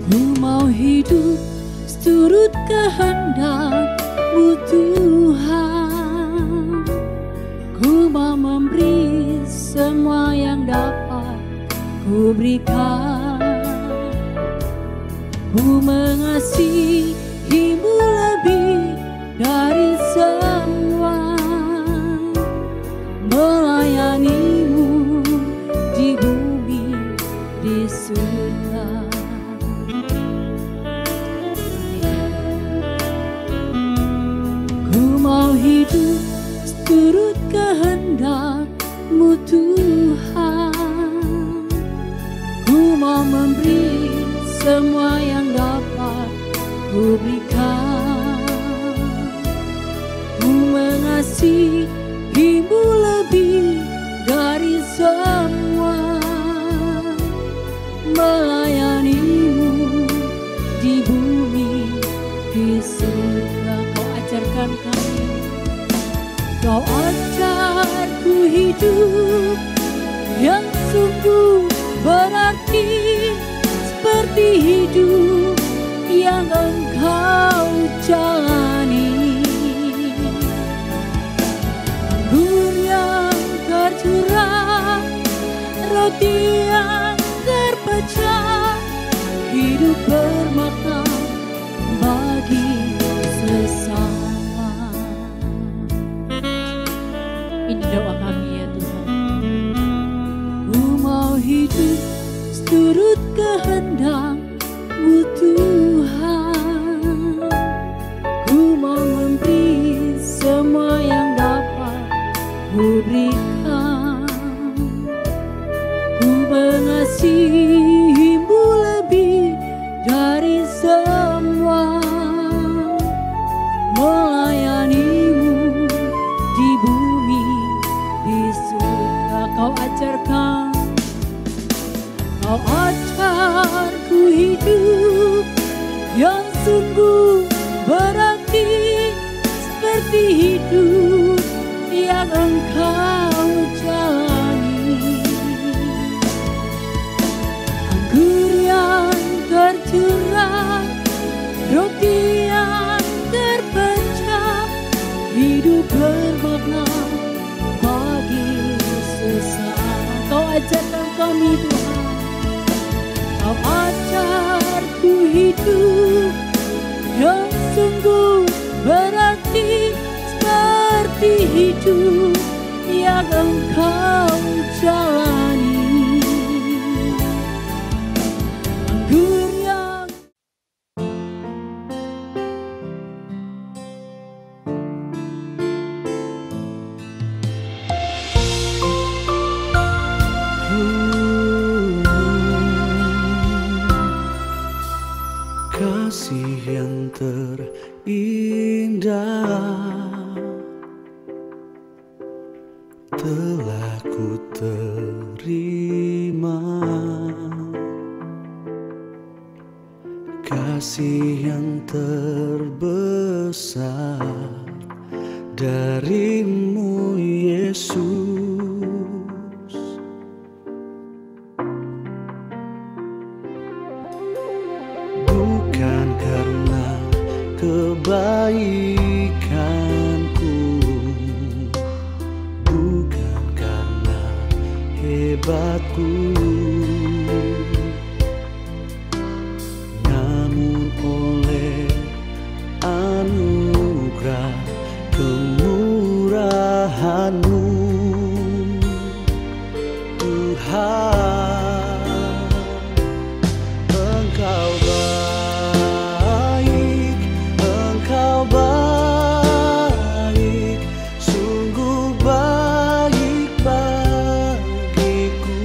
Ku mau hidup seturut kehendak-Mu Tuhan. Ku mau memberi semua yang dapat Ku berikan. Ku mengasihi-Mu lebih dari semua, melayani-Mu di bumi, di surga. Ku mau hidup seturut kehendak-Mu Tuhan. Ku mau memberi semua yang dapat Ku berikan. Ku mengasihi-Mu lebih dari semua, melayani-Mu di bumi, di surga. Kau ajarkan kami, Kau ajarku hidup yang sungguh berarti, seperti hidup yang Engkau jalani. Anggur yang tercurah, roti yang terpecah, hidup bermakna bagi sesama. Ini doa kami ya Tuhan. Ku mau hidup seturut kehendak-Mu Tuhan. Ku mau memberi semua yang dapat Ku berikan. Ku mengasihi-Mu lebih dari semua, melayani-Mu di bumi, di surga. Kau ajarkan, Kau ajarku hidup yang sungguh berarti, seperti hidup yang Engkau jalani. Anggur yang tercurah, roti yang terpecah, hidup bermakna bagi sesama. Kau ajarkan kami Tuhan, Kau ajarku hidup yang sungguh berarti, seperti hidup yang Engkau jalani. Anggur yang kasih yang terindah telah ku terima. Kasih yang terbesar dari-Mu Yesus. Bukan karena kebaikanku, bukan karena hebatku, namun oleh anugerah kemurahan-Mu Tuhan. Engkau baik, Engkau baik, sungguh baik bagiku.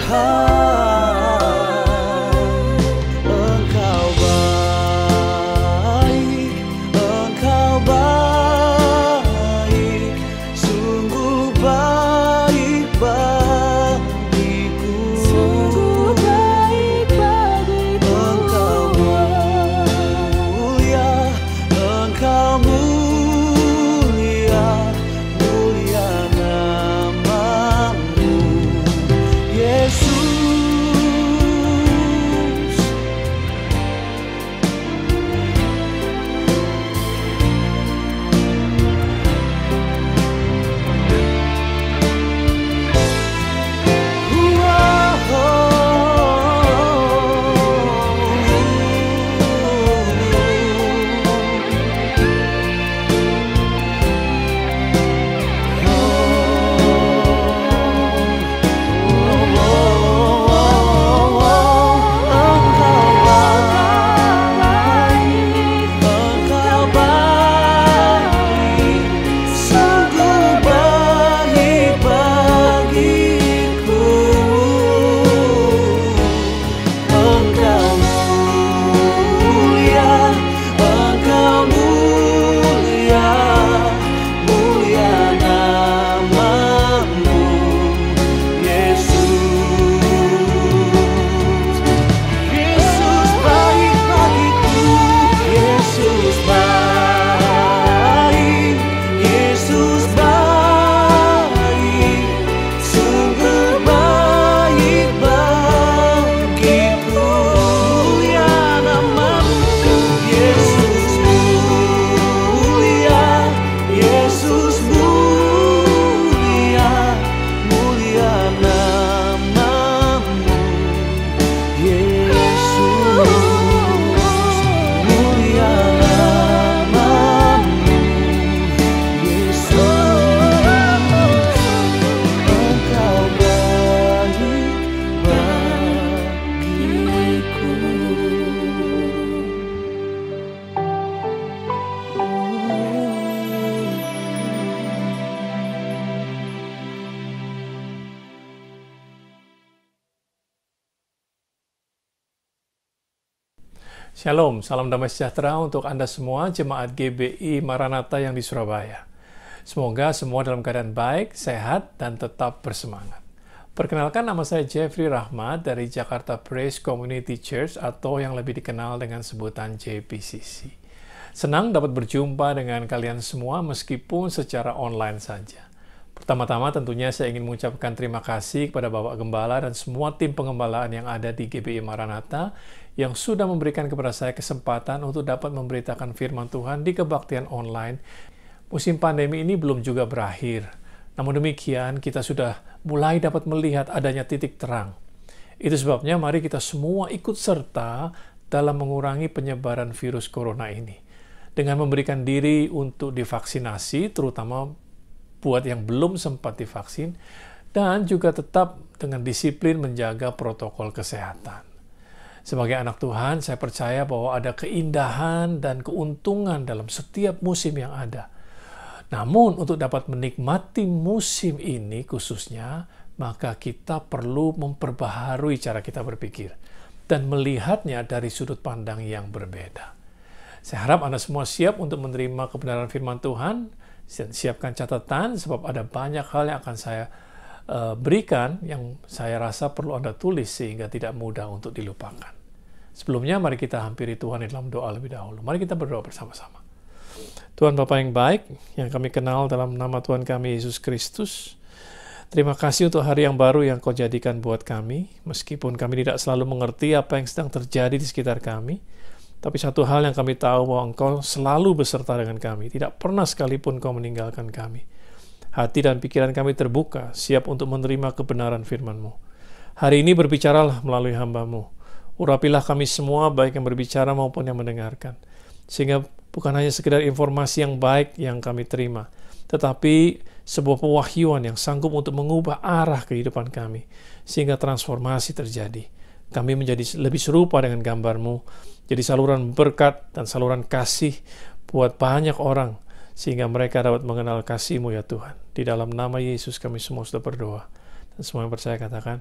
Engkau baik, sungguh baik bagiku. Sungguh baik bagiku. Engkau mulia, mulia namamu, Yesus. Shalom, salam damai sejahtera untuk Anda semua, jemaat GBI Maranatha yang di Surabaya. Semoga semua dalam keadaan baik, sehat, dan tetap bersemangat. Perkenalkan, nama saya Jeffrey Rahmat dari Jakarta Praise Community Church atau yang lebih dikenal dengan sebutan JPCC. Senang dapat berjumpa dengan kalian semua meskipun secara online saja. Pertama-tama tentunya saya ingin mengucapkan terima kasih kepada Bapak Gembala dan semua tim pengembalaan yang ada di GBI Maranatha yang sudah memberikan kepada saya kesempatan untuk dapat memberitakan firman Tuhan di kebaktian online. Musim pandemi ini belum juga berakhir. Namun demikian, kita sudah mulai dapat melihat adanya titik terang. Itu sebabnya mari kita semua ikut serta dalam mengurangi penyebaran virus corona ini. Dengan memberikan diri untuk divaksinasi, terutama buat yang belum sempat divaksin, dan juga tetap dengan disiplin menjaga protokol kesehatan. Sebagai anak Tuhan, saya percaya bahwa ada keindahan dan keuntungan dalam setiap musim yang ada. Namun, untuk dapat menikmati musim ini khususnya, maka kita perlu memperbaharui cara kita berpikir dan melihatnya dari sudut pandang yang berbeda. Saya harap Anda semua siap untuk menerima kebenaran firman Tuhan, dan siapkan catatan sebab ada banyak hal yang akan saya berikan yang saya rasa perlu Anda tulis sehingga tidak mudah untuk dilupakan. Sebelumnya, mari kita hampiri Tuhan di dalam doa lebih dahulu. Mari kita berdoa bersama-sama. Tuhan Bapa yang baik, yang kami kenal dalam nama Tuhan kami Yesus Kristus, terima kasih untuk hari yang baru yang Kau jadikan buat kami, meskipun kami tidak selalu mengerti apa yang sedang terjadi di sekitar kami, tapi satu hal yang kami tahu bahwa Engkau selalu beserta dengan kami, tidak pernah sekalipun Kau meninggalkan kami. Hati dan pikiran kami terbuka, siap untuk menerima kebenaran firman-Mu. Hari ini berbicaralah melalui hamba-Mu. Urapilah kami semua, baik yang berbicara maupun yang mendengarkan. Sehingga bukan hanya sekedar informasi yang baik yang kami terima, tetapi sebuah pewahyuan yang sanggup untuk mengubah arah kehidupan kami, sehingga transformasi terjadi. Kami menjadi lebih serupa dengan gambar-Mu, jadi saluran berkat dan saluran kasih buat banyak orang, sehingga mereka dapat mengenal kasih-Mu ya Tuhan. Di dalam nama Yesus kami semua sudah berdoa. Dan semua yang percaya katakan,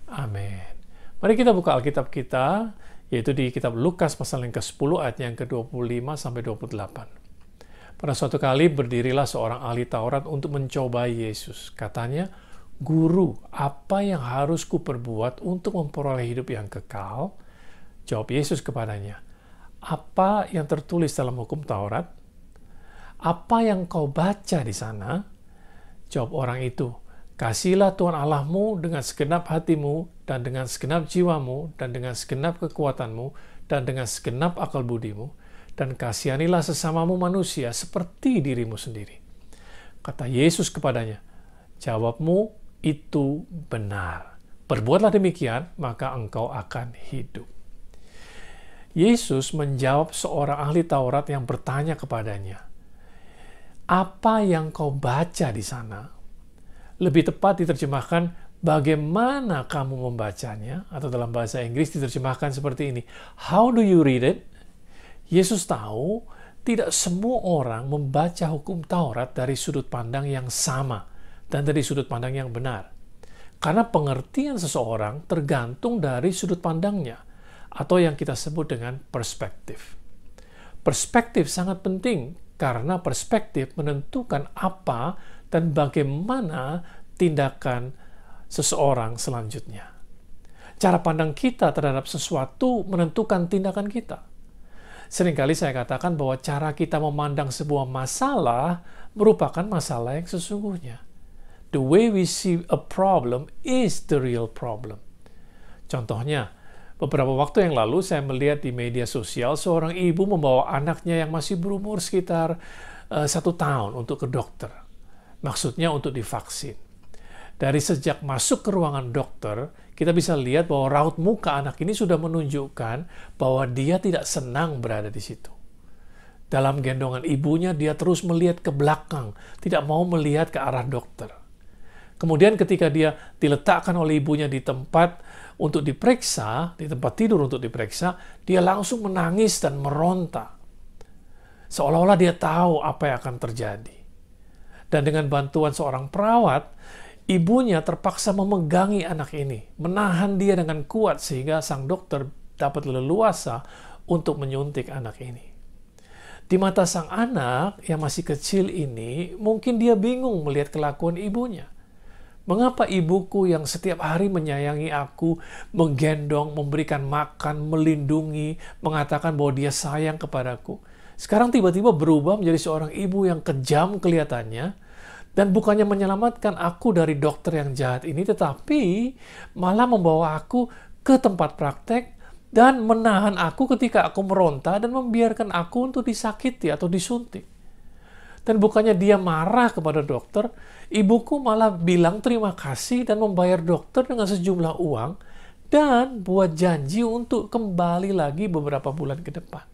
Amin. Mari kita buka Alkitab kita, yaitu di kitab Lukas pasal yang ke-10 ayat yang ke-25 sampai 28. Pada suatu kali berdirilah seorang ahli Taurat untuk mencobai Yesus. Katanya, "Guru, apa yang harus kuperbuat untuk memperoleh hidup yang kekal?" Jawab Yesus kepadanya, "Apa yang tertulis dalam hukum Taurat? Apa yang kau baca di sana?" Jawab orang itu, "Kasihilah Tuhan Allahmu dengan segenap hatimu, dan dengan segenap jiwamu, dan dengan segenap kekuatanmu, dan dengan segenap akal budimu, dan kasihanilah sesamamu manusia seperti dirimu sendiri." Kata Yesus kepadanya, "Jawabmu itu benar. Perbuatlah demikian, maka engkau akan hidup." Yesus menjawab seorang ahli Taurat yang bertanya kepadanya, "Apa yang kau baca di sana?" Lebih tepat diterjemahkan, "Bagaimana kamu membacanya?" Atau dalam bahasa Inggris diterjemahkan seperti ini, "How do you read it?" Yesus tahu tidak semua orang membaca hukum Taurat dari sudut pandang yang sama dan dari sudut pandang yang benar. Karena pengertian seseorang tergantung dari sudut pandangnya, atau yang kita sebut dengan perspektif. Perspektif sangat penting karena perspektif menentukan apa dan bagaimana tindakan seseorang selanjutnya. Cara pandang kita terhadap sesuatu menentukan tindakan kita. Seringkali saya katakan bahwa cara kita memandang sebuah masalah merupakan masalah yang sesungguhnya. The way we see a problem is the real problem. Contohnya, beberapa waktu yang lalu saya melihat di media sosial seorang ibu membawa anaknya yang masih berumur sekitar 1 tahun untuk ke dokter. Maksudnya untuk divaksin. Dari sejak masuk ke ruangan dokter, kita bisa lihat bahwa raut muka anak ini sudah menunjukkan bahwa dia tidak senang berada di situ. Dalam gendongan ibunya, dia terus melihat ke belakang, tidak mau melihat ke arah dokter. Kemudian ketika dia diletakkan oleh ibunya di tempat untuk diperiksa, di tempat tidur untuk diperiksa, dia langsung menangis dan meronta. Seolah-olah dia tahu apa yang akan terjadi. Dan dengan bantuan seorang perawat, ibunya terpaksa memegangi anak ini, menahan dia dengan kuat sehingga sang dokter dapat leluasa untuk menyuntik anak ini. Di mata sang anak yang masih kecil ini, mungkin dia bingung melihat kelakuan ibunya. Mengapa ibuku yang setiap hari menyayangi aku, menggendong, memberikan makan, melindungi, mengatakan bahwa dia sayang kepadaku, sekarang tiba-tiba berubah menjadi seorang ibu yang kejam kelihatannya, dan bukannya menyelamatkan aku dari dokter yang jahat ini, tetapi malah membawa aku ke tempat praktek dan menahan aku ketika aku meronta dan membiarkan aku untuk disakiti atau disuntik. Dan bukannya dia marah kepada dokter, ibuku malah bilang terima kasih dan membayar dokter dengan sejumlah uang dan buat janji untuk kembali lagi beberapa bulan ke depan.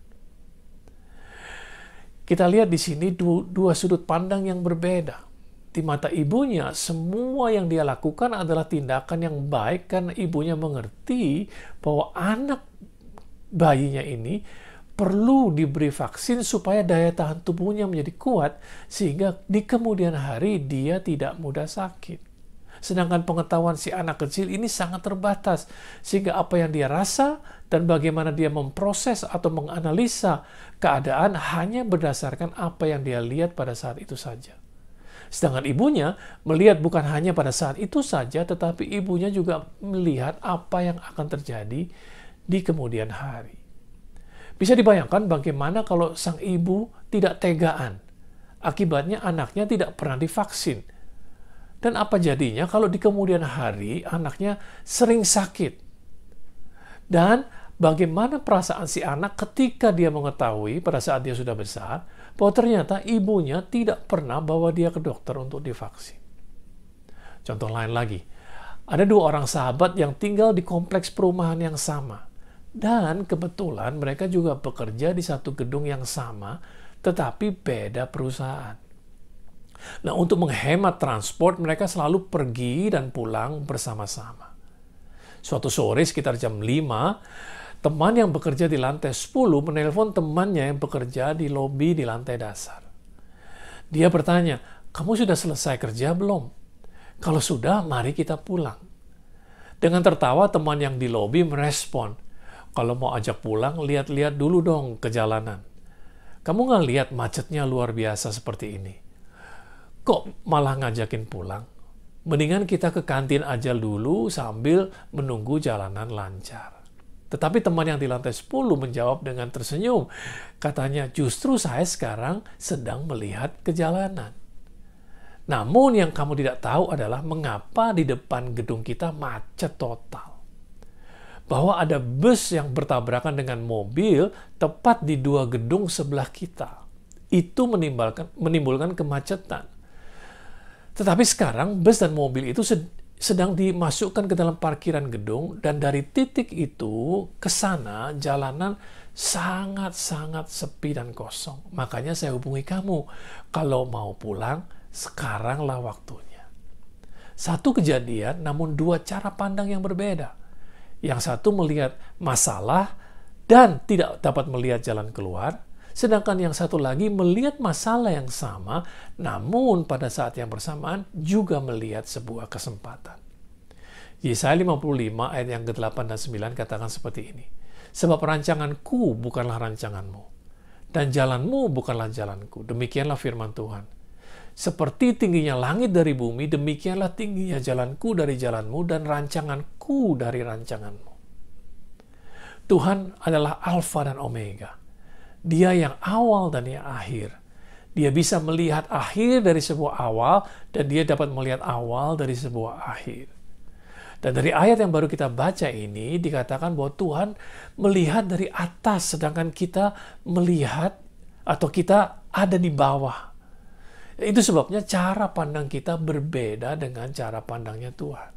Kita lihat di sini dua sudut pandang yang berbeda. Di mata ibunya, semua yang dia lakukan adalah tindakan yang baik karena ibunya mengerti bahwa anak bayinya ini perlu diberi vaksin supaya daya tahan tubuhnya menjadi kuat sehingga di kemudian hari dia tidak mudah sakit. Sedangkan pengetahuan si anak kecil ini sangat terbatas sehingga apa yang dia rasa dan bagaimana dia memproses atau menganalisa keadaan hanya berdasarkan apa yang dia lihat pada saat itu saja. Sedangkan ibunya melihat bukan hanya pada saat itu saja, tetapi ibunya juga melihat apa yang akan terjadi di kemudian hari. Bisa dibayangkan bagaimana kalau sang ibu tidak tegaan. Akibatnya anaknya tidak pernah divaksin. Dan apa jadinya kalau di kemudian hari anaknya sering sakit. Dan bagaimana perasaan si anak ketika dia mengetahui pada saat dia sudah besar, bahwa ternyata ibunya tidak pernah bawa dia ke dokter untuk divaksin. Contoh lain lagi, ada 2 orang sahabat yang tinggal di kompleks perumahan yang sama. Dan kebetulan mereka juga bekerja di satu gedung yang sama, tetapi beda perusahaan. Nah, untuk menghemat transport, mereka selalu pergi dan pulang bersama-sama. Suatu sore sekitar jam 5, teman yang bekerja di lantai 10 menelpon temannya yang bekerja di lobi di lantai dasar. Dia bertanya, "Kamu sudah selesai kerja belum? Kalau sudah, mari kita pulang." Dengan tertawa, teman yang di lobi merespon, "Kalau mau ajak pulang, lihat-lihat dulu dong ke jalanan. Kamu nggak lihat macetnya luar biasa seperti ini? Kok malah ngajakin pulang? Mendingan kita ke kantin aja dulu sambil menunggu jalanan lancar." Tetapi teman yang di lantai 10 menjawab dengan tersenyum. Katanya, "Justru saya sekarang sedang melihat ke jalanan." Namun yang kamu tidak tahu adalah mengapa di depan gedung kita macet total. Bahwa ada bus yang bertabrakan dengan mobil tepat di 2 gedung sebelah kita. Itu menimbulkan kemacetan. Tetapi sekarang bus dan mobil itu sedang dimasukkan ke dalam parkiran gedung, dan dari titik itu ke sana jalanan sangat-sangat sepi dan kosong. Makanya saya hubungi kamu. Kalau mau pulang, sekaranglah waktunya. Satu kejadian, namun 2 cara pandang yang berbeda. Yang satu melihat masalah dan tidak dapat melihat jalan keluar, sedangkan yang satu lagi melihat masalah yang sama, namun pada saat yang bersamaan juga melihat sebuah kesempatan. Yesaya 55 ayat yang ke-8 dan 9 katakan seperti ini. "Sebab rancanganku bukanlah rancanganmu, dan jalanmu bukanlah jalanku. Demikianlah firman Tuhan. Seperti tingginya langit dari bumi, demikianlah tingginya jalanku dari jalanmu dan rancanganku dari rancanganmu." Tuhan adalah Alfa dan Omega. Dia yang awal dan yang akhir. Dia bisa melihat akhir dari sebuah awal, dan dia dapat melihat awal dari sebuah akhir. Dan dari ayat yang baru kita baca ini dikatakan bahwa Tuhan melihat dari atas, sedangkan kita melihat atau kita ada di bawah. Itu sebabnya cara pandang kita berbeda dengan cara pandangnya Tuhan.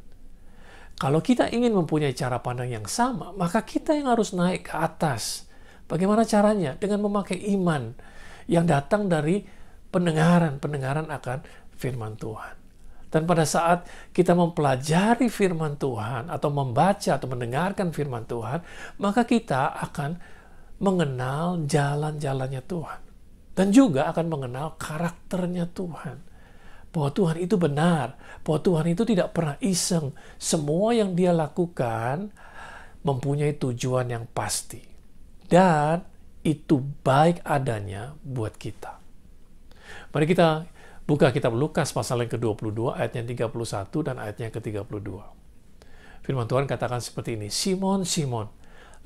Kalau kita ingin mempunyai cara pandang yang sama, maka kita yang harus naik ke atas. Bagaimana caranya? Dengan memakai iman yang datang dari pendengaran akan firman Tuhan. Dan pada saat kita mempelajari firman Tuhan atau membaca atau mendengarkan firman Tuhan, maka kita akan mengenal jalan-jalannya Tuhan. Dan juga akan mengenal karakternya Tuhan. Bahwa Tuhan itu benar. Bahwa Tuhan itu tidak pernah iseng. Semua yang dia lakukan mempunyai tujuan yang pasti. Dan itu baik adanya buat kita. Mari kita buka kitab Lukas pasal yang ke-22 ayatnya 31 dan ayatnya ke-32. Firman Tuhan katakan seperti ini. "Simon, Simon,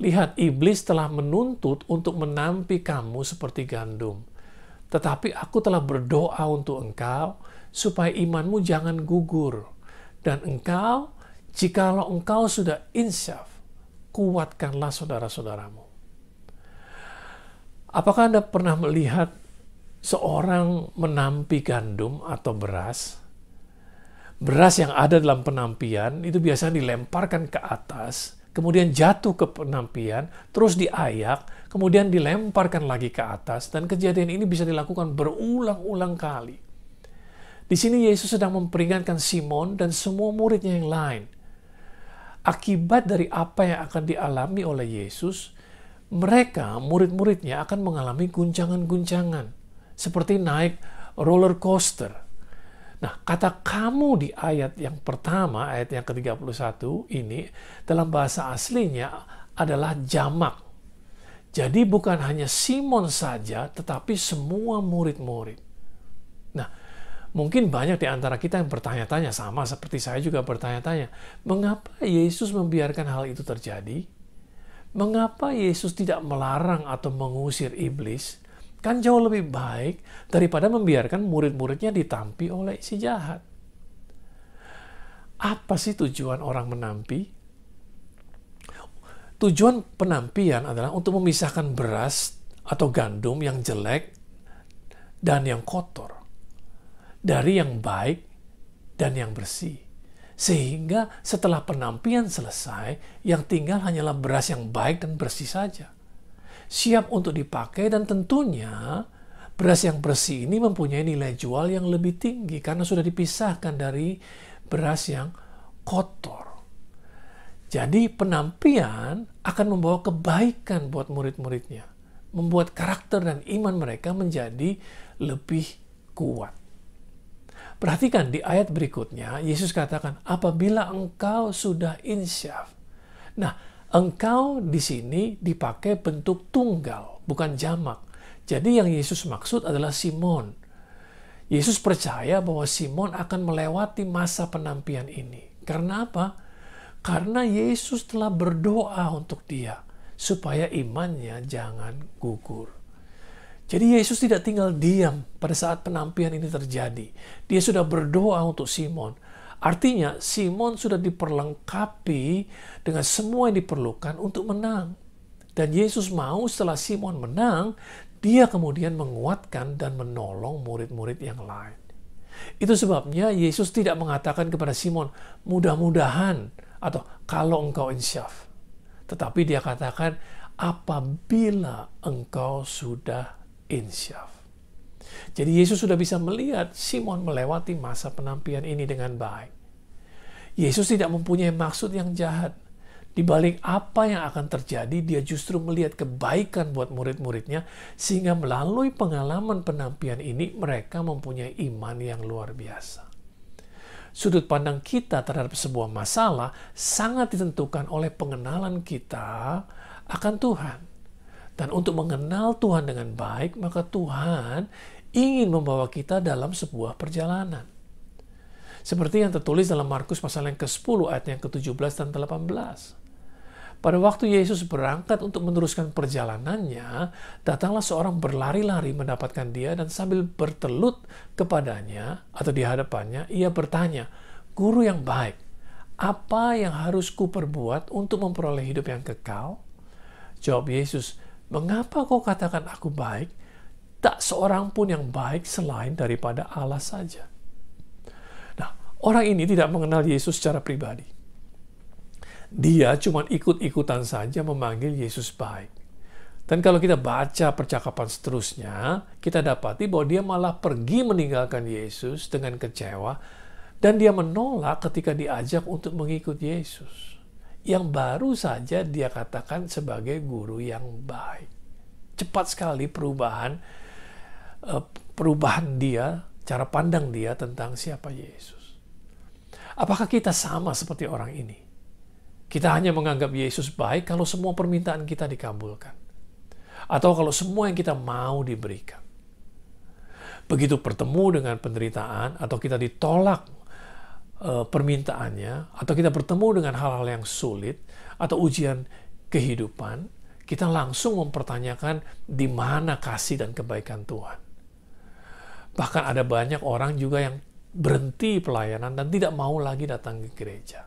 lihat iblis telah menuntut untuk menampi kamu seperti gandum. Tetapi aku telah berdoa untuk engkau, supaya imanmu jangan gugur. Dan engkau, jikalau engkau sudah insyaf, kuatkanlah saudara-saudaramu." Apakah Anda pernah melihat seorang menampi gandum atau beras? Beras yang ada dalam penampian itu biasanya dilemparkan ke atas, kemudian jatuh ke penampian, terus diayak, kemudian dilemparkan lagi ke atas, dan kejadian ini bisa dilakukan berulang-ulang kali. Di sini Yesus sedang memperingatkan Simon dan semua muridnya yang lain. Akibat dari apa yang akan dialami oleh Yesus, mereka, murid-muridnya akan mengalami guncangan-guncangan, seperti naik roller coaster. Nah, kata "kamu" di ayat yang pertama, ayat yang ke-31 ini, dalam bahasa aslinya adalah jamak. Jadi bukan hanya Simon saja, tetapi semua murid-murid. Nah, mungkin banyak di antara kita yang bertanya-tanya, sama seperti saya juga bertanya-tanya, mengapa Yesus membiarkan hal itu terjadi? Mengapa Yesus tidak melarang atau mengusir iblis? Kan jauh lebih baik daripada membiarkan murid-muridnya ditampi oleh si jahat. Apa sih tujuan orang menampi? Tujuan penampian adalah untuk memisahkan beras atau gandum yang jelek dan yang kotor dari yang baik dan yang bersih. Sehingga setelah penampian selesai, yang tinggal hanyalah beras yang baik dan bersih saja. Siap untuk dipakai, dan tentunya beras yang bersih ini mempunyai nilai jual yang lebih tinggi karena sudah dipisahkan dari beras yang kotor. Jadi penampian akan membawa kebaikan buat murid-muridnya, membuat karakter dan iman mereka menjadi lebih kuat. Perhatikan di ayat berikutnya, Yesus katakan, apabila engkau sudah insyaf. Nah, engkau di sini dipakai bentuk tunggal, bukan jamak. Jadi yang Yesus maksud adalah Simon. Yesus percaya bahwa Simon akan melewati masa penampian ini. Karena apa? Karena Yesus telah berdoa untuk dia, supaya imannya jangan gugur. Jadi Yesus tidak tinggal diam pada saat penampian ini terjadi. Dia sudah berdoa untuk Simon. Artinya Simon sudah diperlengkapi dengan semua yang diperlukan untuk menang. Dan Yesus mau setelah Simon menang, dia kemudian menguatkan dan menolong murid-murid yang lain. Itu sebabnya Yesus tidak mengatakan kepada Simon, mudah-mudahan atau kalau engkau insyaf. Tetapi dia katakan, apabila engkau sudah insyaf. Jadi Yesus sudah bisa melihat Simon melewati masa penampian ini dengan baik. Yesus tidak mempunyai maksud yang jahat. Di balik apa yang akan terjadi, dia justru melihat kebaikan buat murid-muridnya, sehingga melalui pengalaman penampian ini, mereka mempunyai iman yang luar biasa. Sudut pandang kita terhadap sebuah masalah sangat ditentukan oleh pengenalan kita akan Tuhan. Dan untuk mengenal Tuhan dengan baik, maka Tuhan ingin membawa kita dalam sebuah perjalanan. Seperti yang tertulis dalam Markus pasal yang ke-10 ayat yang ke-17 dan 18. Pada waktu Yesus berangkat untuk meneruskan perjalanannya, datanglah seorang berlari-lari mendapatkan dia dan sambil bertelut kepadanya atau di hadapannya, ia bertanya, "Guru yang baik, apa yang harus kuperbuat untuk memperoleh hidup yang kekal?" Jawab Yesus, "Mengapa kau katakan aku baik? Tak seorang pun yang baik selain daripada Allah saja." Nah, orang ini tidak mengenal Yesus secara pribadi. Dia cuma ikut-ikutan saja memanggil Yesus baik. Dan kalau kita baca percakapan seterusnya, kita dapati bahwa dia malah pergi meninggalkan Yesus dengan kecewa, dan dia menolak ketika diajak untuk mengikut Yesus, yang baru saja dia katakan sebagai guru yang baik. Cepat sekali perubahan dia, cara pandang dia tentang siapa Yesus. Apakah kita sama seperti orang ini? Kita hanya menganggap Yesus baik kalau semua permintaan kita dikabulkan, atau kalau semua yang kita mau diberikan. Begitu bertemu dengan penderitaan, atau kita ditolak permintaannya, atau kita bertemu dengan hal-hal yang sulit atau ujian kehidupan, kita langsung mempertanyakan di mana kasih dan kebaikan Tuhan. Bahkan ada banyak orang juga yang berhenti pelayanan dan tidak mau lagi datang ke gereja.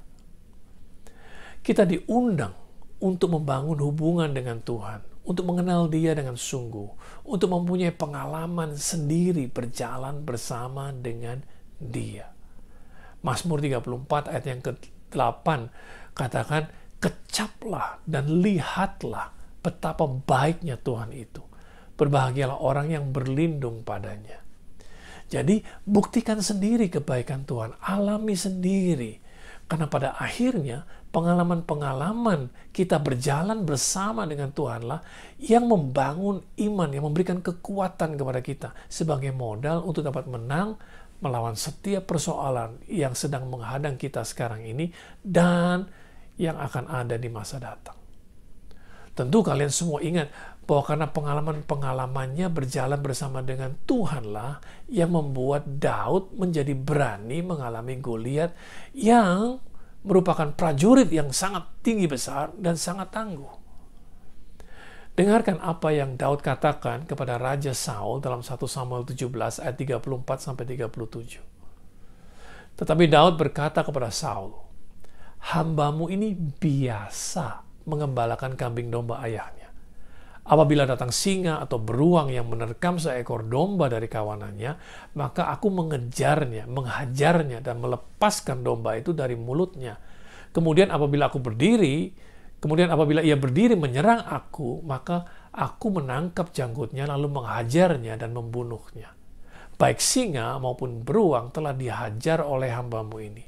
Kita diundang untuk membangun hubungan dengan Tuhan, untuk mengenal Dia dengan sungguh, untuk mempunyai pengalaman sendiri berjalan bersama dengan Dia. Mazmur 34 ayat yang ke-8 katakan, "Kecaplah dan lihatlah betapa baiknya Tuhan itu. Berbahagialah orang yang berlindung padanya." Jadi buktikan sendiri kebaikan Tuhan, alami sendiri. Karena pada akhirnya pengalaman-pengalaman kita berjalan bersama dengan Tuhanlah yang membangun iman, yang memberikan kekuatan kepada kita sebagai modal untuk dapat menang melawan setiap persoalan yang sedang menghadang kita sekarang ini dan yang akan ada di masa datang. Tentu kalian semua ingat bahwa karena pengalaman-pengalamannya berjalan bersama dengan Tuhanlah yang membuat Daud menjadi berani mengalami Goliat yang merupakan prajurit yang sangat tinggi besar dan sangat tangguh. Dengarkan apa yang Daud katakan kepada Raja Saul dalam 1 Samuel 17 ayat 34-37. Tetapi Daud berkata kepada Saul, "Hambamu ini biasa mengembalakan kambing domba ayahnya. Apabila datang singa atau beruang yang menerkam seekor domba dari kawanannya, maka aku mengejarnya, menghajarnya, dan melepaskan domba itu dari mulutnya. Kemudian apabila ia berdiri menyerang aku, maka aku menangkap janggutnya lalu menghajarnya dan membunuhnya. Baik singa maupun beruang telah dihajar oleh hambamu ini.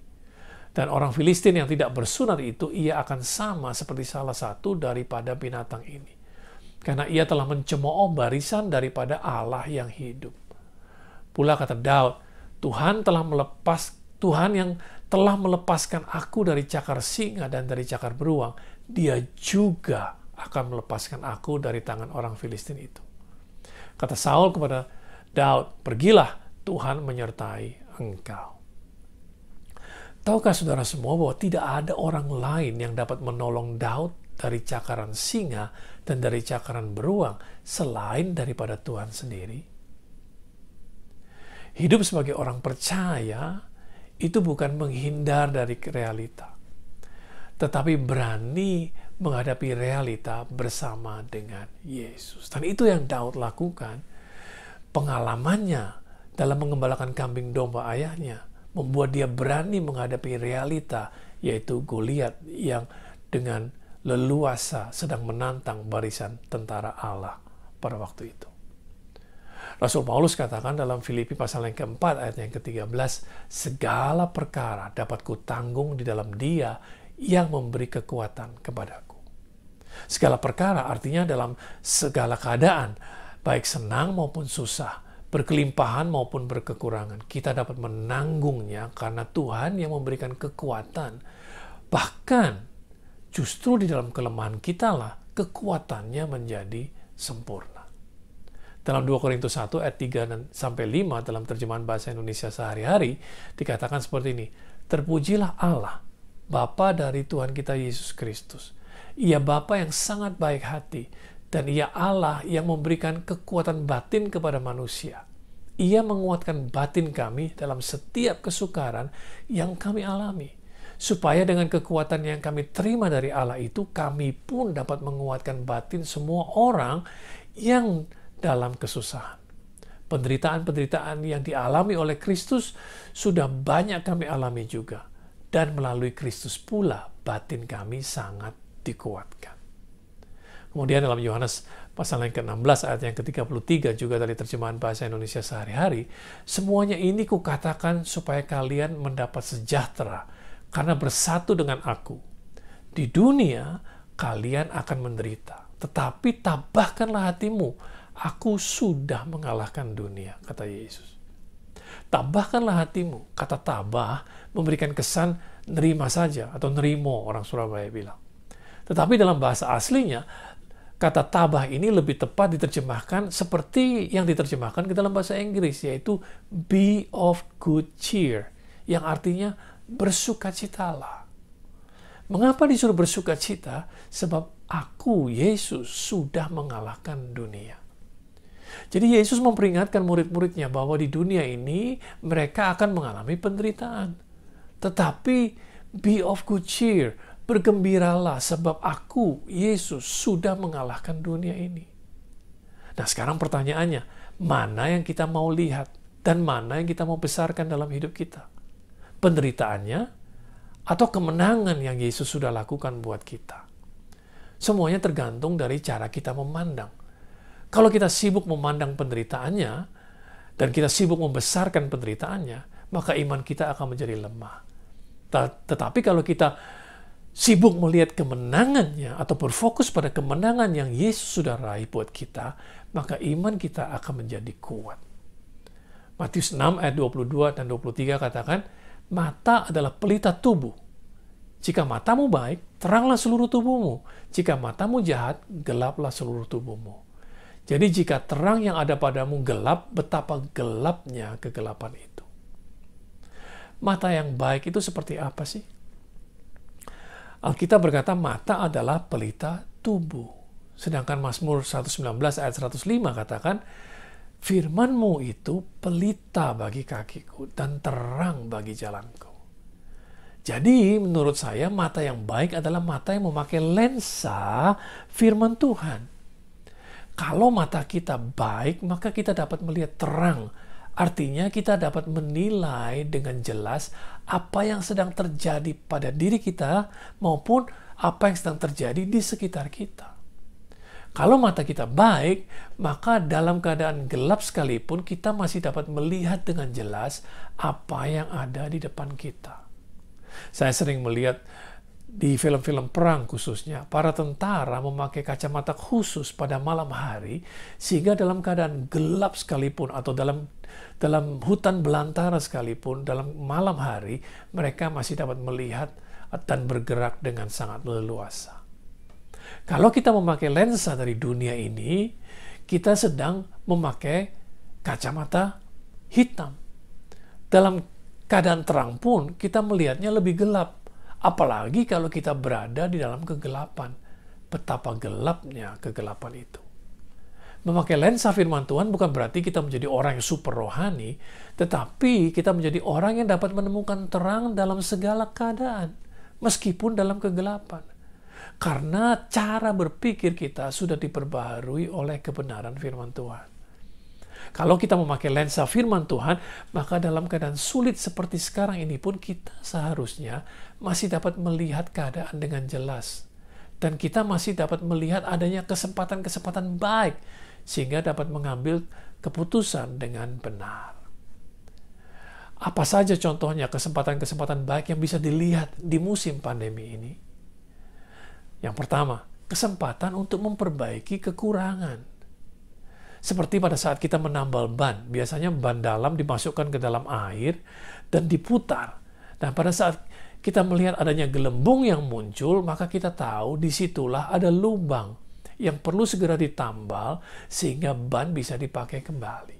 Dan orang Filistin yang tidak bersunat itu, ia akan sama seperti salah satu daripada binatang ini. Karena ia telah mencemooh barisan daripada Allah yang hidup." Pula kata Daud, Tuhan yang telah melepaskan aku dari cakar singa dan dari cakar beruang, Dia juga akan melepaskan aku dari tangan orang Filistin itu. Kata Saul kepada Daud, pergilah, Tuhan menyertai engkau. Tahukah saudara semua bahwa tidak ada orang lain yang dapat menolong Daud dari cakaran singa dan dari cakaran beruang selain daripada Tuhan sendiri? Hidup sebagai orang percaya itu bukan menghindar dari realita, tetapi berani menghadapi realita bersama dengan Yesus. Dan itu yang Daud lakukan. Pengalamannya dalam mengembalakan kambing domba ayahnya membuat dia berani menghadapi realita, yaitu Goliat yang dengan leluasa sedang menantang barisan tentara Allah pada waktu itu. Rasul Paulus katakan dalam Filipi pasal yang keempat ayat yang ke-13, segala perkara dapat kutanggung di dalam Dia yang memberi kekuatan kepadaku. Segala perkara artinya dalam segala keadaan, baik senang maupun susah, berkelimpahan maupun berkekurangan, kita dapat menanggungnya karena Tuhan yang memberikan kekuatan. Bahkan justru di dalam kelemahan kita lah kekuatannya menjadi sempurna. Dalam 2 Korintus 1 ayat 3-5 dalam terjemahan bahasa Indonesia sehari-hari dikatakan seperti ini. Terpujilah Allah, Bapa dari Tuhan kita Yesus Kristus. Ia Bapa yang sangat baik hati dan Ia Allah yang memberikan kekuatan batin kepada manusia. Ia menguatkan batin kami dalam setiap kesukaran yang kami alami. Supaya dengan kekuatan yang kami terima dari Allah itu, kami pun dapat menguatkan batin semua orang yang dalam kesusahan. Penderitaan-penderitaan yang dialami oleh Kristus sudah banyak kami alami juga. Dan melalui Kristus pula batin kami sangat dikuatkan. Kemudian dalam Yohanes pasal yang ke-16 ayat yang ke-33 juga dari terjemahan bahasa Indonesia sehari-hari, semuanya ini kukatakan supaya kalian mendapat sejahtera karena bersatu dengan aku. Di dunia kalian akan menderita, tetapi tabahkanlah hatimu. Aku sudah mengalahkan dunia, kata Yesus. Tabahkanlah hatimu. Kata tabah memberikan kesan nerima saja atau nerimo, orang Surabaya bilang. Tetapi dalam bahasa aslinya, kata tabah ini lebih tepat diterjemahkan seperti yang diterjemahkan ke dalam bahasa Inggris, yaitu be of good cheer, yang artinya bersukacitalah. Mengapa disuruh bersukacita? Sebab aku, Yesus, sudah mengalahkan dunia. Jadi Yesus memperingatkan murid-muridnya bahwa di dunia ini mereka akan mengalami penderitaan. Tetapi be of good cheer, bergembiralah sebab aku, Yesus, sudah mengalahkan dunia ini. Nah sekarang pertanyaannya, mana yang kita mau lihat dan mana yang kita mau besarkan dalam hidup kita? Penderitaannya atau kemenangan yang Yesus sudah lakukan buat kita? Semuanya tergantung dari cara kita memandang. Kalau kita sibuk memandang penderitaannya, dan kita sibuk membesarkan penderitaannya, maka iman kita akan menjadi lemah. Tetapi kalau kita sibuk melihat kemenangannya, atau berfokus pada kemenangan yang Yesus sudah raih buat kita, maka iman kita akan menjadi kuat. Matius 6 ayat 22 dan 23 katakan, mata adalah pelita tubuh. Jika matamu baik, teranglah seluruh tubuhmu. Jika matamu jahat, gelaplah seluruh tubuhmu. Jadi jika terang yang ada padamu gelap, betapa gelapnya kegelapan itu. Mata yang baik itu seperti apa sih? Alkitab berkata mata adalah pelita tubuh. Sedangkan Mazmur 119 ayat 105 katakan, firman-Mu itu pelita bagi kakiku dan terang bagi jalanku. Jadi menurut saya mata yang baik adalah mata yang memakai lensa firman Tuhan. Kalau mata kita baik, maka kita dapat melihat terang. Artinya kita dapat menilai dengan jelas apa yang sedang terjadi pada diri kita maupun apa yang sedang terjadi di sekitar kita. Kalau mata kita baik, maka dalam keadaan gelap sekalipun kita masih dapat melihat dengan jelas apa yang ada di depan kita. Saya sering melihat di film-film perang khususnya, para tentara memakai kacamata khusus pada malam hari, sehingga dalam keadaan gelap sekalipun atau dalam hutan belantara sekalipun, dalam malam hari, mereka masih dapat melihat dan bergerak dengan sangat leluasa. Kalau kita memakai lensa dari dunia ini, kita sedang memakai kacamata hitam. Dalam keadaan terang pun, kita melihatnya lebih gelap. Apalagi kalau kita berada di dalam kegelapan. Betapa gelapnya kegelapan itu. Memakai lensa firman Tuhan bukan berarti kita menjadi orang yang super rohani, tetapi kita menjadi orang yang dapat menemukan terang dalam segala keadaan, meskipun dalam kegelapan. Karena cara berpikir kita sudah diperbaharui oleh kebenaran firman Tuhan. Kalau kita memakai lensa firman Tuhan, maka dalam keadaan sulit seperti sekarang ini pun kita seharusnya masih dapat melihat keadaan dengan jelas. Dan kita masih dapat melihat adanya kesempatan-kesempatan baik, sehingga dapat mengambil keputusan dengan benar. Apa saja contohnya kesempatan-kesempatan baik yang bisa dilihat di musim pandemi ini? Yang pertama, kesempatan untuk memperbaiki kekurangan. Seperti pada saat kita menambal ban, biasanya ban dalam dimasukkan ke dalam air dan diputar. Dan pada saat kita melihat adanya gelembung yang muncul, maka kita tahu disitulah ada lubang yang perlu segera ditambal sehingga ban bisa dipakai kembali.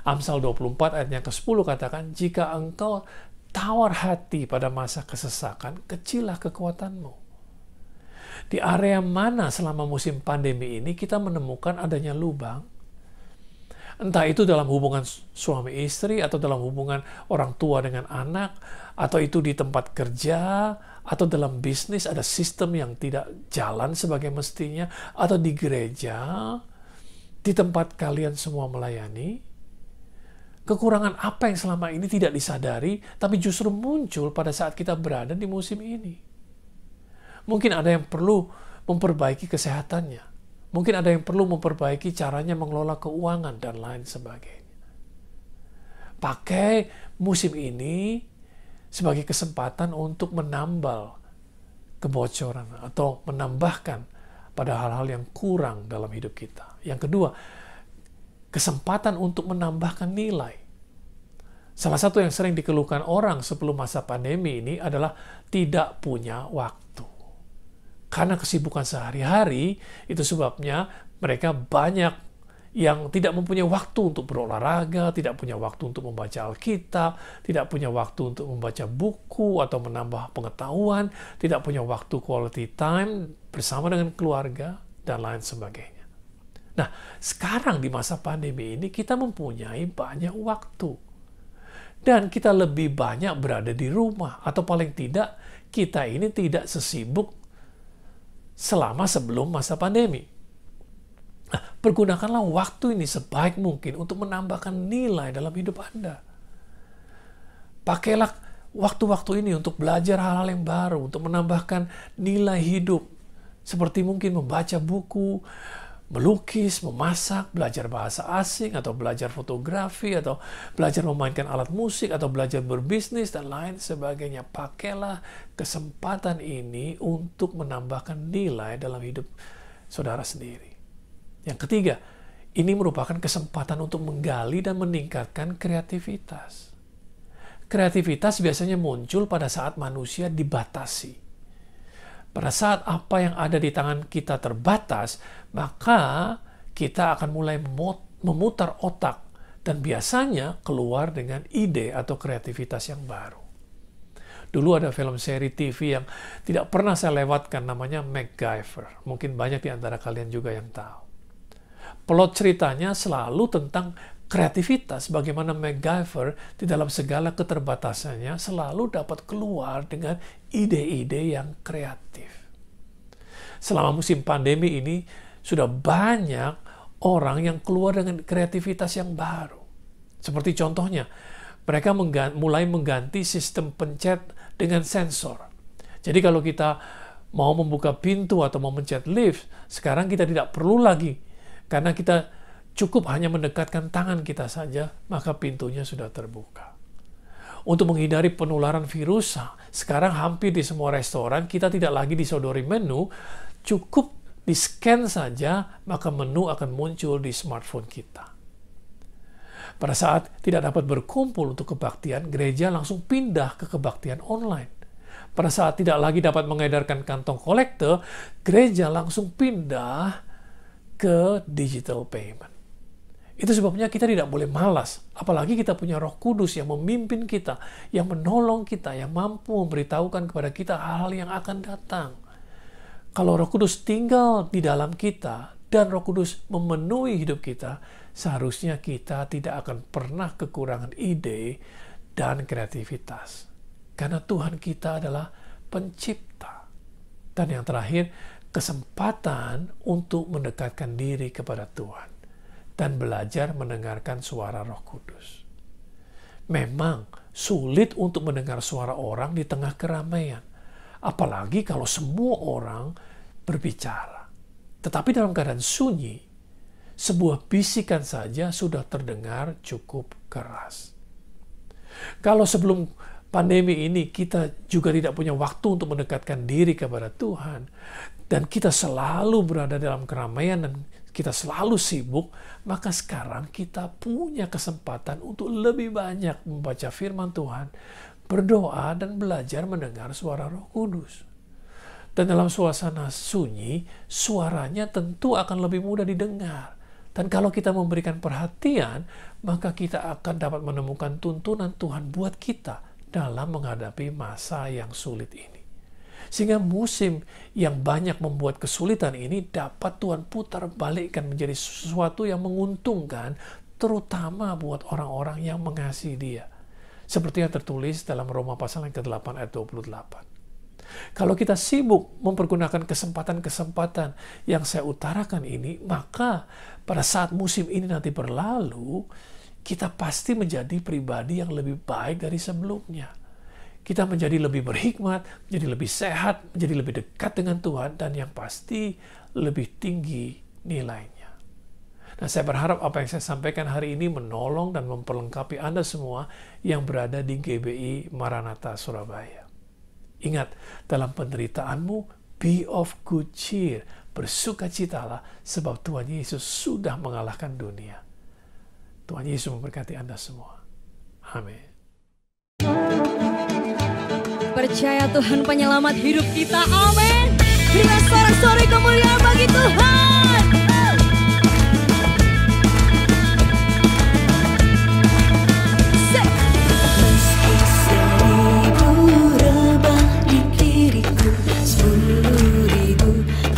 Amsal 24 ayat yang ke-10 katakan, jika engkau tawar hati pada masa kesesakan, kecillah kekuatanmu. Di area mana selama musim pandemi ini kita menemukan adanya lubang? Entah itu dalam hubungan suami istri, atau dalam hubungan orang tua dengan anak, atau itu di tempat kerja, atau dalam bisnis ada sistem yang tidak jalan sebagai mestinya, atau di gereja, di tempat kalian semua melayani. Kekurangan apa yang selama ini tidak disadari, tapi justru muncul pada saat kita berada di musim ini? Mungkin ada yang perlu memperbaiki kesehatannya. Mungkin ada yang perlu memperbaiki caranya mengelola keuangan dan lain sebagainya. Pakai musim ini sebagai kesempatan untuk menambal kebocoran atau menambahkan pada hal-hal yang kurang dalam hidup kita. Yang kedua, kesempatan untuk menambahkan nilai. Salah satu yang sering dikeluhkan orang sebelum masa pandemi ini adalah tidak punya waktu. Karena kesibukan sehari-hari, itu sebabnya mereka banyak yang tidak mempunyai waktu untuk berolahraga, tidak punya waktu untuk membaca Alkitab, tidak punya waktu untuk membaca buku atau menambah pengetahuan, tidak punya waktu quality time bersama dengan keluarga, dan lain sebagainya. Nah, sekarang di masa pandemi ini kita mempunyai banyak waktu. Dan kita lebih banyak berada di rumah, atau paling tidak kita ini tidak sesibuk selama sebelum masa pandemi. Nah, pergunakanlah waktu ini sebaik mungkin untuk menambahkan nilai dalam hidup Anda. Pakailah waktu-waktu ini untuk belajar hal-hal yang baru, untuk menambahkan nilai hidup. Seperti mungkin membaca buku, melukis, memasak, belajar bahasa asing, atau belajar fotografi, atau belajar memainkan alat musik, atau belajar berbisnis, dan lain sebagainya. Pakailah kesempatan ini untuk menambahkan nilai dalam hidup saudara sendiri. Yang ketiga, ini merupakan kesempatan untuk menggali dan meningkatkan kreativitas. Kreativitas biasanya muncul pada saat manusia dibatasi. Pada saat apa yang ada di tangan kita terbatas, maka kita akan mulai memutar otak dan biasanya keluar dengan ide atau kreativitas yang baru. Dulu ada film seri TV yang tidak pernah saya lewatkan, namanya MacGyver. Mungkin banyak di antara kalian juga yang tahu. Plot ceritanya selalu tentang kreativitas, bagaimana MacGyver di dalam segala keterbatasannya selalu dapat keluar dengan ide-ide yang kreatif. Selama musim pandemi ini sudah banyak orang yang keluar dengan kreativitas yang baru. Seperti contohnya, mereka mulai mengganti sistem pencet dengan sensor. Jadi kalau kita mau membuka pintu atau mau mencet lift, sekarang kita tidak perlu lagi, karena kita cukup hanya mendekatkan tangan kita saja, maka pintunya sudah terbuka. Untuk menghindari penularan virus, sekarang hampir di semua restoran kita tidak lagi disodori menu, cukup di-scan saja, maka menu akan muncul di smartphone kita. Pada saat tidak dapat berkumpul untuk kebaktian, gereja langsung pindah ke kebaktian online. Pada saat tidak lagi dapat mengedarkan kantong kolektor, gereja langsung pindah ke digital payment. Itu sebabnya kita tidak boleh malas, apalagi kita punya Roh Kudus yang memimpin kita, yang menolong kita, yang mampu memberitahukan kepada kita hal-hal yang akan datang. Kalau Roh Kudus tinggal di dalam kita dan Roh Kudus memenuhi hidup kita, seharusnya kita tidak akan pernah kekurangan ide dan kreativitas. Karena Tuhan kita adalah pencipta. Dan yang terakhir, kesempatan untuk mendekatkan diri kepada Tuhan dan belajar mendengarkan suara Roh Kudus. Memang sulit untuk mendengar suara orang di tengah keramaian, apalagi kalau semua orang berbicara. Tetapi dalam keadaan sunyi, sebuah bisikan saja sudah terdengar cukup keras. Kalau sebelum pandemi ini kita juga tidak punya waktu untuk mendekatkan diri kepada Tuhan, dan kita selalu berada dalam keramaian dan kita selalu sibuk, maka sekarang kita punya kesempatan untuk lebih banyak membaca firman Tuhan, berdoa, dan belajar mendengar suara Roh Kudus. Dan dalam suasana sunyi, suaranya tentu akan lebih mudah didengar. Dan kalau kita memberikan perhatian, maka kita akan dapat menemukan tuntunan Tuhan buat kita dalam menghadapi masa yang sulit ini. Sehingga musim yang banyak membuat kesulitan ini dapat Tuhan putar balikkan menjadi sesuatu yang menguntungkan, terutama buat orang-orang yang mengasihi Dia. Seperti yang tertulis dalam Roma pasal yang ke-8 ayat 28. Kalau kita sibuk mempergunakan kesempatan-kesempatan yang saya utarakan ini, maka pada saat musim ini nanti berlalu, kita pasti menjadi pribadi yang lebih baik dari sebelumnya. Kita menjadi lebih berhikmat, menjadi lebih sehat, menjadi lebih dekat dengan Tuhan, dan yang pasti lebih tinggi nilainya. Nah, saya berharap apa yang saya sampaikan hari ini menolong dan memperlengkapi Anda semua yang berada di GBI Maranatha Surabaya. Ingat, dalam penderitaanmu, be of good cheer, bersukacitalah, sebab Tuhan Yesus sudah mengalahkan dunia. Tuhan Yesus memberkati Anda semua. Amin. Percaya Tuhan penyelamat hidup kita, amin. Berikan sorak-sorai kemuliaan bagi Tuhan. Meski 1000 rebah di kiriku, 10.000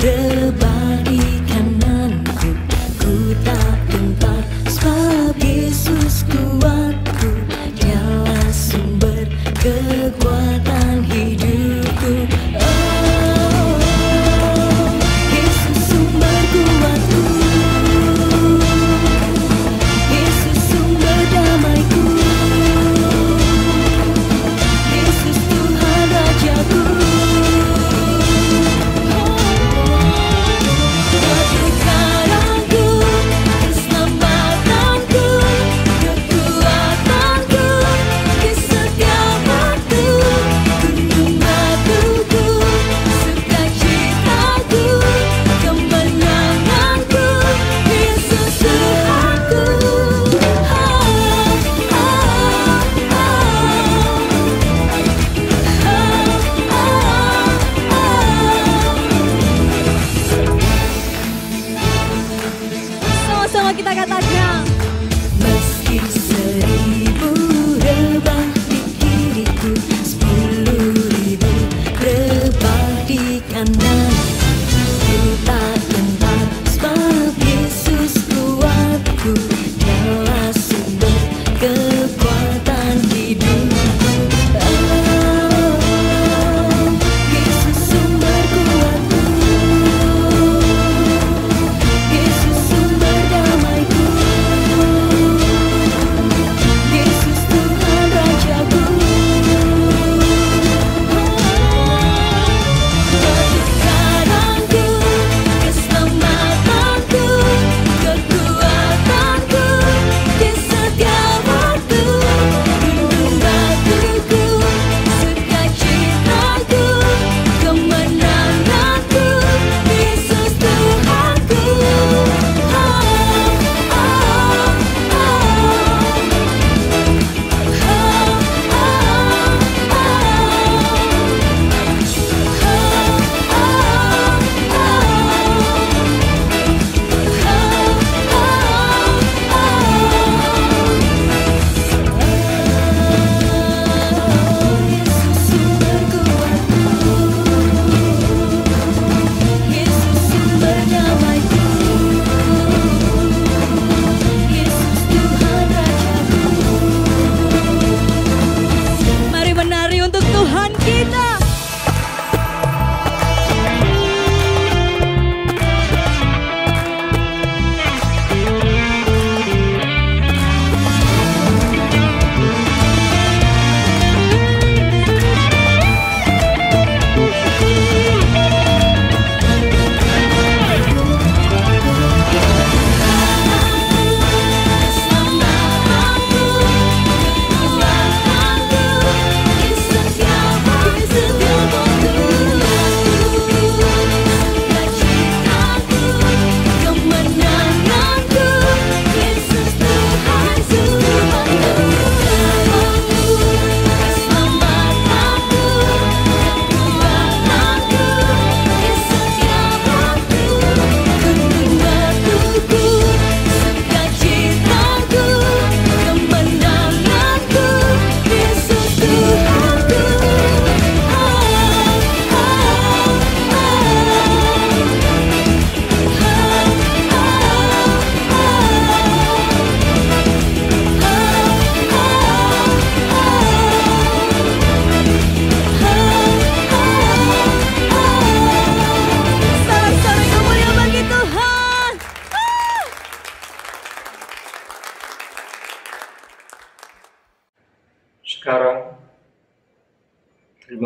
rebah di kananku, ku tak gentar sebab Yesus kuatku, Dialah sumber kekuatan hidupku. Oh, Yesus sumber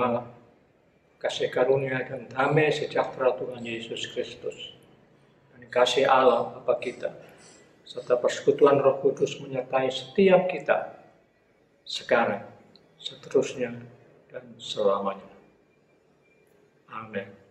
menerima kasih karunia dan damai sejahtera Tuhan Yesus Kristus, dan kasih Allah Bapa kita, serta persekutuan Roh Kudus menyertai setiap kita sekarang, seterusnya, dan selamanya. Amin.